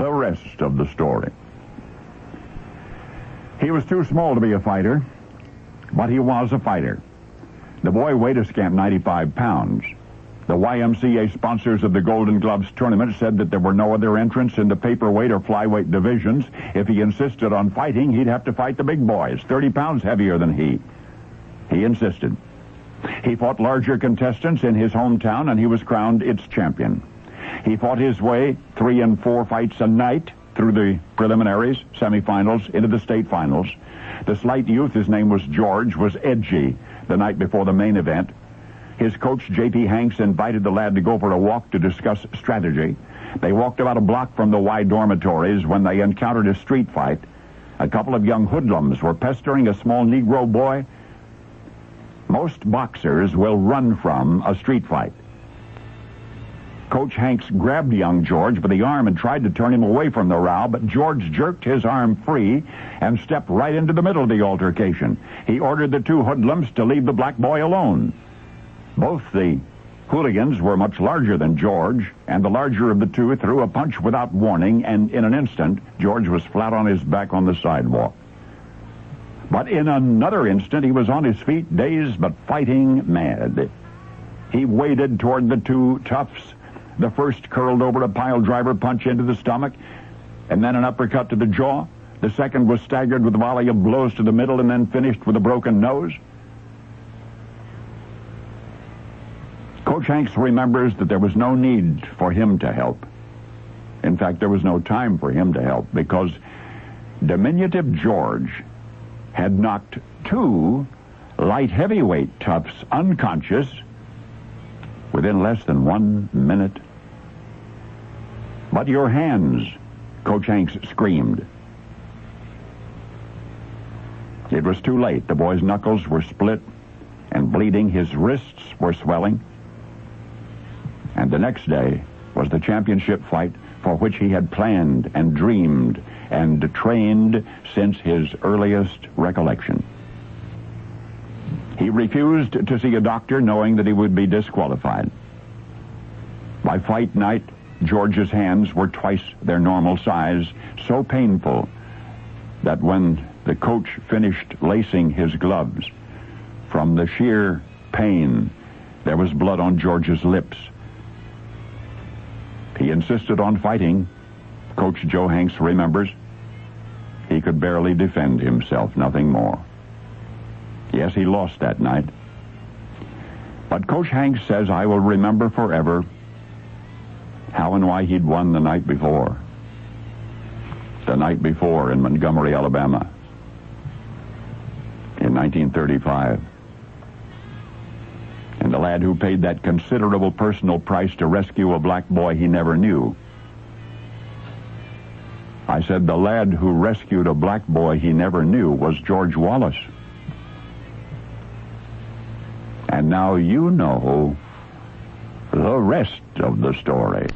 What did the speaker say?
the rest of the story. He was too small to be a fighter, but he was a fighter. The boy weighed a scant 95 pounds. The YMCA sponsors of the Golden Gloves tournament said that there were no other entrants in the paperweight or flyweight divisions. If he insisted on fighting, he'd have to fight the big boys, 30 pounds heavier than he. He insisted. He fought larger contestants in his hometown, and he was crowned its champion. He fought his way 3 and 4 fights a night through the preliminaries, semifinals, into the state finals. The slight youth, his name was George, was edgy the night before the main event. His coach, J.P. Hanks, invited the lad to go for a walk to discuss strategy. They walked about a block from the Y dormitories when they encountered a street fight. A couple of young hoodlums were pestering a small Negro boy. Most boxers will run from a street fight. Coach Hanks grabbed young George by the arm and tried to turn him away from the row, but George jerked his arm free and stepped right into the middle of the altercation. He ordered the two hoodlums to leave the black boy alone. Both the hooligans were much larger than George, and the larger of the two threw a punch without warning, and in an instant, George was flat on his back on the sidewalk. But in another instant, he was on his feet, dazed but fighting mad. He waded toward the two toughs. The first curled over a pile driver punch into the stomach, and then an uppercut to the jaw. The second was staggered with a volley of blows to the middle and then finished with a broken nose. Coach Hanks remembers that there was no need for him to help. In fact, there was no time for him to help because diminutive George had knocked two light heavyweight toughs unconscious within less than 1 minute. "But your hands," Coach Hanks screamed. It was too late. The boy's knuckles were split and bleeding. His wrists were swelling. And the next day was the championship fight for which he had planned and dreamed and trained since his earliest recollection. He refused to see a doctor, knowing that he would be disqualified. By fight night, George's hands were twice their normal size, so painful that when the coach finished lacing his gloves, from the sheer pain, there was blood on George's lips. He insisted on fighting. Coach Joe Hanks remembers. He could barely defend himself, nothing more. Yes, he lost that night. But Coach Hanks says, "I will remember forever how and why he'd won the night before. The night before in Montgomery, Alabama, in 1935. And the lad who paid that considerable personal price to rescue a black boy he never knew. I said the lad who rescued a black boy he never knew was George Wallace. And now you know the rest of the story.